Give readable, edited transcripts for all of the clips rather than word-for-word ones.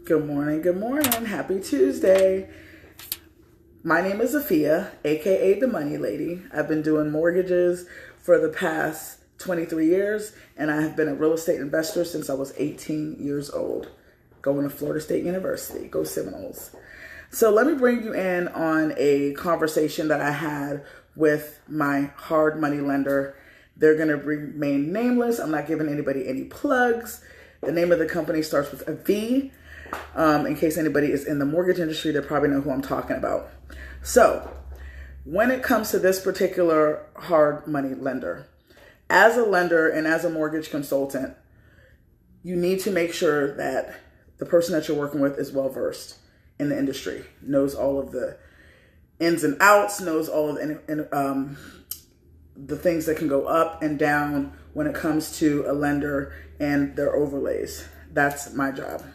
Good morning, good morning. Happy Tuesday. My name is Afia, aka the Money Lady. I've been doing mortgages for the past 23 years, and I have been a real estate investor since I was 18 years old, going to Florida State University. Go Seminoles. So let me bring you in on a conversation that I had with my hard money lender. They're going to remain nameless. I'm not giving anybody any plugs. The name of the company starts with a V. In case anybody is in the mortgage industry, they probably know who I'm talking about. So when it comes to this particular hard money lender, as a lender and as a mortgage consultant, you need to make sure that the person that you're working with is well-versed in the industry, knows all of the ins and outs, knows all of the things that can go up and down when it comes to a lender and their overlays. That's my job.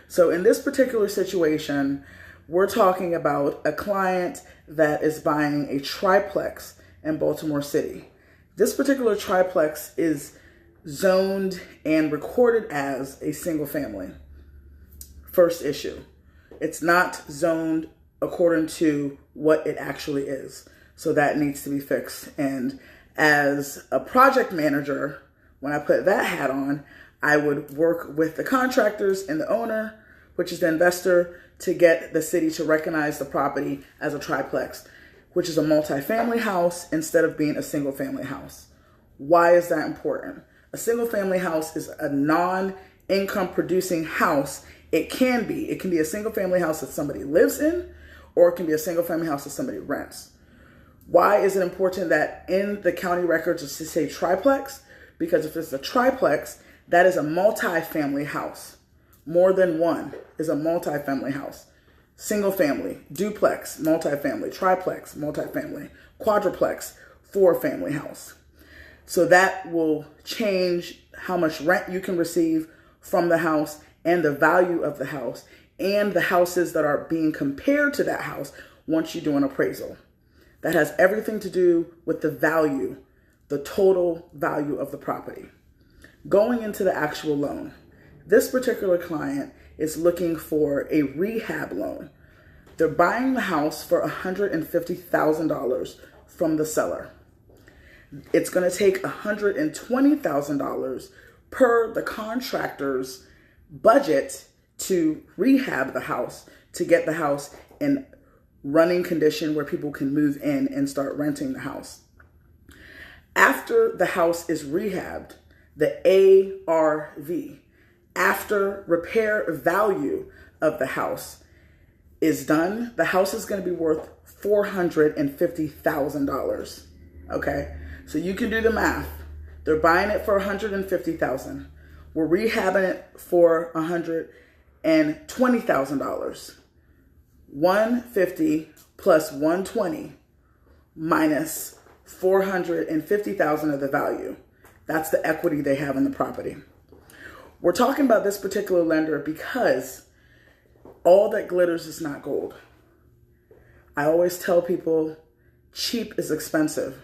So in this particular situation, we're talking about a client that is buying a triplex in Baltimore City. This particular triplex is zoned and recorded as a single family. First issue. It's not zoned according to what it actually is. So that needs to be fixed. And as a project manager, when I put that hat on, I would work with the contractors and the owner, which is the investor, to get the city to recognize the property as a triplex, which is a multi-family house instead of being a single family house. Why is that important? A single family house is a non-income producing house. It can be a single family house that somebody lives in, or it can be a single family house that somebody rents. Why is it important that in the county records it should say triplex? Because if it's a triplex, that is a multi-family house. More than one is a multi-family house. Single family, duplex, multi-family, triplex, multi-family, quadruplex, four-family house. So that will change how much rent you can receive from the house and the value of the house and the houses that are being compared to that house once you do an appraisal. That has everything to do with the value, the total value of the property. Going into the actual loan, this particular client is looking for a rehab loan. They're buying the house for $150,000 from the seller. It's going to take $120,000 per the contractor's budget to rehab the house, to get the house in running condition where people can move in and start renting the house. After the house is rehabbed, the ARV, after repair value of the house is done, the house is going to be worth $450,000. Okay, so you can do the math. They're buying it for $150,000. We're rehabbing it for $120,000. 150 plus 120 minus 450,000 of the value. That's the equity they have in the property. We're talking about this particular lender because all that glitters is not gold. I always tell people cheap is expensive.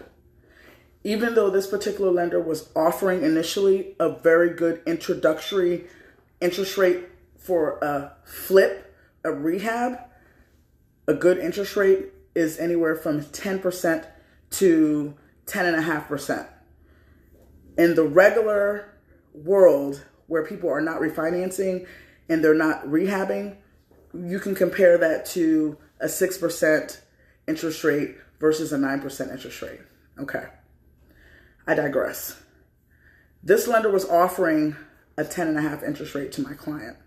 Even though this particular lender was offering initially a very good introductory interest rate for a flip, a rehab, a good interest rate is anywhere from 10% to 10.5%. In the regular world where people are not refinancing and they're not rehabbing, you can compare that to a 6% interest rate versus a 9% interest rate. Okay, I digress. This lender was offering a 10.5 interest rate to my client.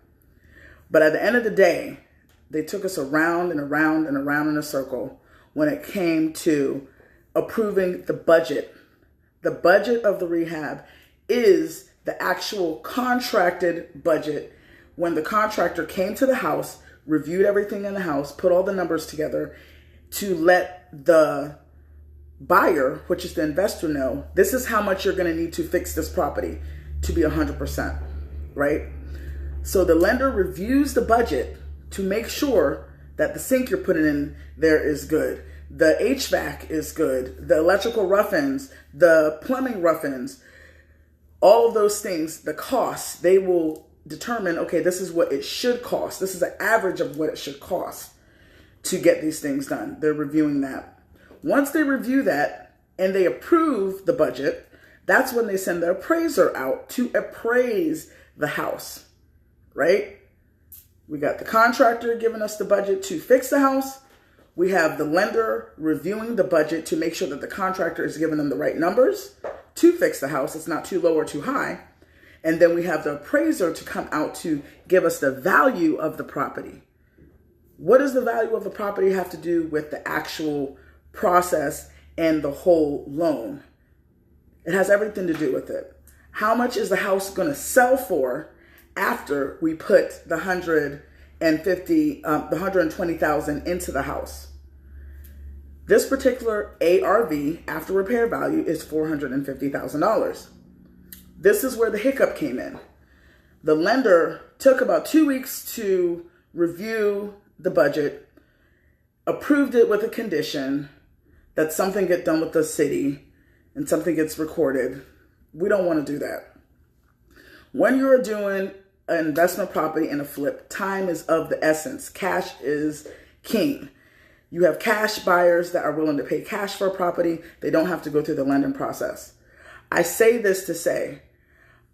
But at the end of the day, they took us around and around and around in a circle when it came to approving the budget. The budget of the rehab is the actual contracted budget when the contractor came to the house, reviewed everything in the house, put all the numbers together to let the buyer, which is the investor, know this is how much you're going to need to fix this property to be 100%, right? So the lender reviews the budget to make sure that the sink you're putting in there is good, the HVAC is good, the electrical rough-ins, the plumbing rough-ins, all of those things, the costs, they will determine, okay, this is what it should cost. This is an average of what it should cost to get these things done. They're reviewing that. Once they review that and they approve the budget, that's when they send the appraiser out to appraise the house, right? We got the contractor giving us the budget to fix the house. We have the lender reviewing the budget to make sure that the contractor is giving them the right numbers to fix the house. It's not too low or too high. And then we have the appraiser to come out to give us the value of the property. What does the value of the property have to do with the actual process and the whole loan? It has everything to do with it. How much is the house going to sell for after we put the $120,000 into the house? This particular ARV, after repair value, is $450,000. This is where the hiccup came in. The lender took about 2 weeks to review the budget, approved it with a condition that something get done with the city and something gets recorded. We don't want to do that. When you're doing an investment property and a flip, time is of the essence. Cash is king. You have cash buyers that are willing to pay cash for a property. They don't have to go through the lending process. I say this to say,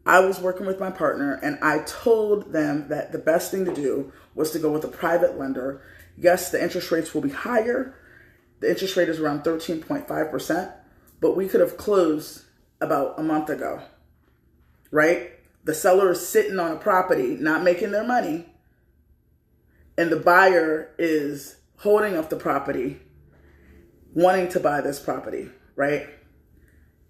I was working with my partner and I told them that the best thing to do was to go with a private lender. Yes, the interest rates will be higher. The interest rate is around 13.5%, but we could have closed about a month ago, right? The seller is sitting on a property, not making their money, and the buyer is holding up the property, wanting to buy this property, right?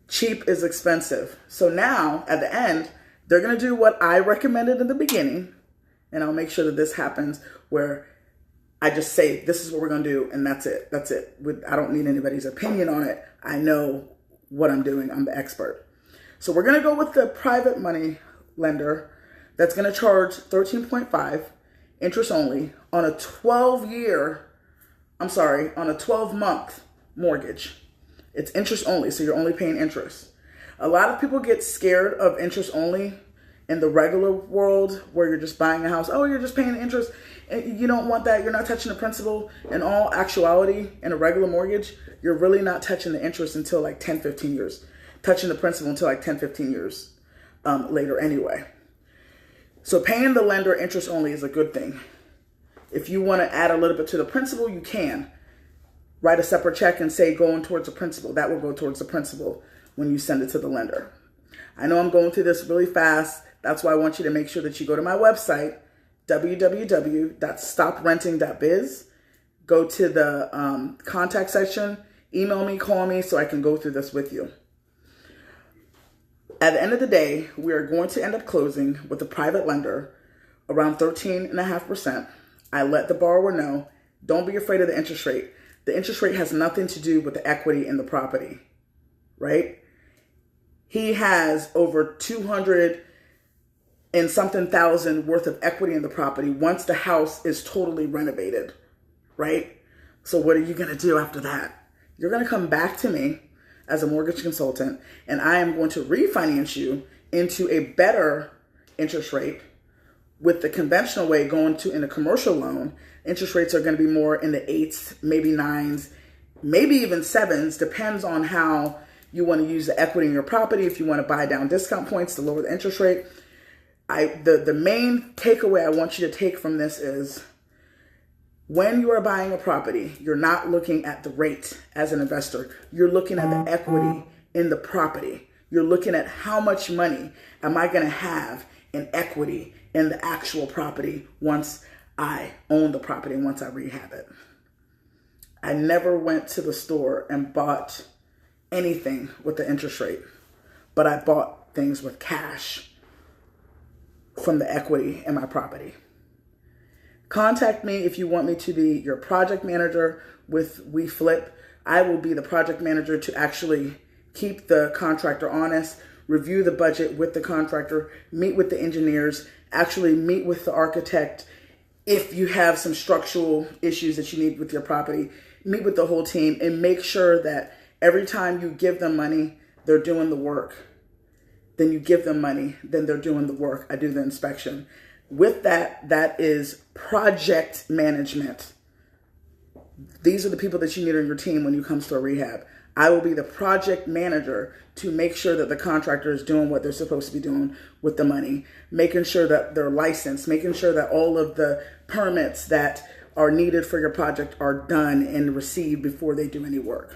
Cheap is expensive. So now, at the end, they're going to do what I recommended in the beginning, and I'll make sure that this happens where I just say, this is what we're going to do, and that's it. That's it. I don't need anybody's opinion on it. I know what I'm doing. I'm the expert. So we're going to go with the private money lender that's going to charge 13.5 interest only on a 12-month mortgage. It's interest only, so you're only paying interest. A lot of people get scared of interest only in the regular world where you're just buying a house. Oh, you're just paying interest. And you don't want that. You're not touching the principal. In all actuality, in a regular mortgage, you're really not touching the interest until like 10, 15 years. Touching the principal until like 10, 15 years later anyway. So paying the lender interest only is a good thing. If you want to add a little bit to the principal, you can. Write a separate check and say going towards the principal. That will go towards the principal when you send it to the lender. I know I'm going through this really fast. That's why I want you to make sure that you go to my website, www.stoprenting.biz. Go to the contact section, email me, call me so I can go through this with you. At the end of the day, we are going to end up closing with a private lender around 13.5%. I let the borrower know, don't be afraid of the interest rate. The interest rate has nothing to do with the equity in the property, right? He has over 200 and something thousand worth of equity in the property once the house is totally renovated, right? So what are you going to do after that? You're going to come back to me as a mortgage consultant, and I am going to refinance you into a better interest rate. With the conventional way going to in a commercial loan, interest rates are going to be more in the 8s, maybe 9s, maybe even 7s, depends on how you want to use the equity in your property. If you want to buy down discount points to lower the interest rate. The main takeaway I want you to take from this is when you are buying a property, you're not looking at the rate as an investor. You're looking at the equity in the property. You're looking at how much money am I going to have in equity in the actual property once I own the property and once I rehab it. I never went to the store and bought anything with the interest rate, but I bought things with cash from the equity in my property. Contact me if you want me to be your project manager with WeFlip. I will be the project manager to actually keep the contractor honest, review the budget with the contractor, meet with the engineers, actually meet with the architect. If you have some structural issues that you need with your property, meet with the whole team and make sure that every time you give them money, they're doing the work. then you give them money, then they're doing the work. I do the inspection. With that, that is project management. These are the people that you need on your team when you come to a rehab. I will be the project manager to make sure that the contractor is doing what they're supposed to be doing with the money, making sure that they're licensed, making sure that all of the permits that are needed for your project are done and received before they do any work.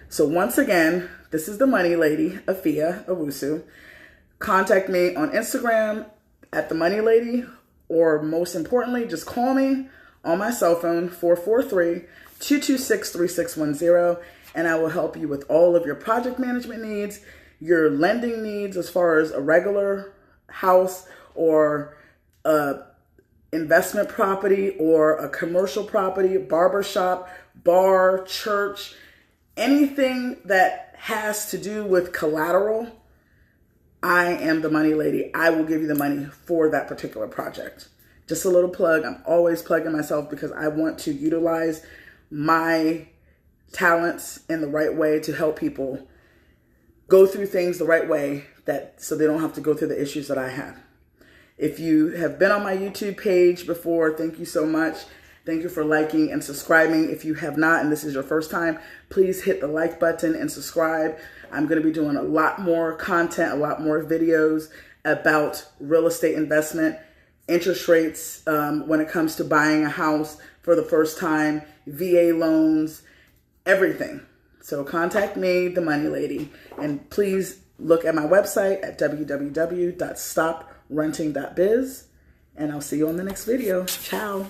So once again, this is the money lady, Afia Owusu. Contact me on Instagram at the money lady, or most importantly, just call me on my cell phone, 443-226-3610, and I will help you with all of your project management needs, your lending needs as far as a regular house or a investment property or a commercial property, barbershop, bar, church, anything that has to do with collateral. I am the money lady. I will give you the money for that particular project. Just a little plug. I'm always plugging myself because I want to utilize my talents in the right way to help people go through things the right way, that so they don't have to go through the issues that I have. If you have been on my YouTube page before, thank you so much. Thank you for liking and subscribing. If you have not and this is your first time, please hit the like button and subscribe. I'm going to be doing a lot more content, a lot more videos about real estate investment, interest rates when it comes to buying a house for the first time, VA loans, everything. So contact me, the money lady, and please look at my website at www.stoprenting.biz, and I'll see you on the next video. Ciao.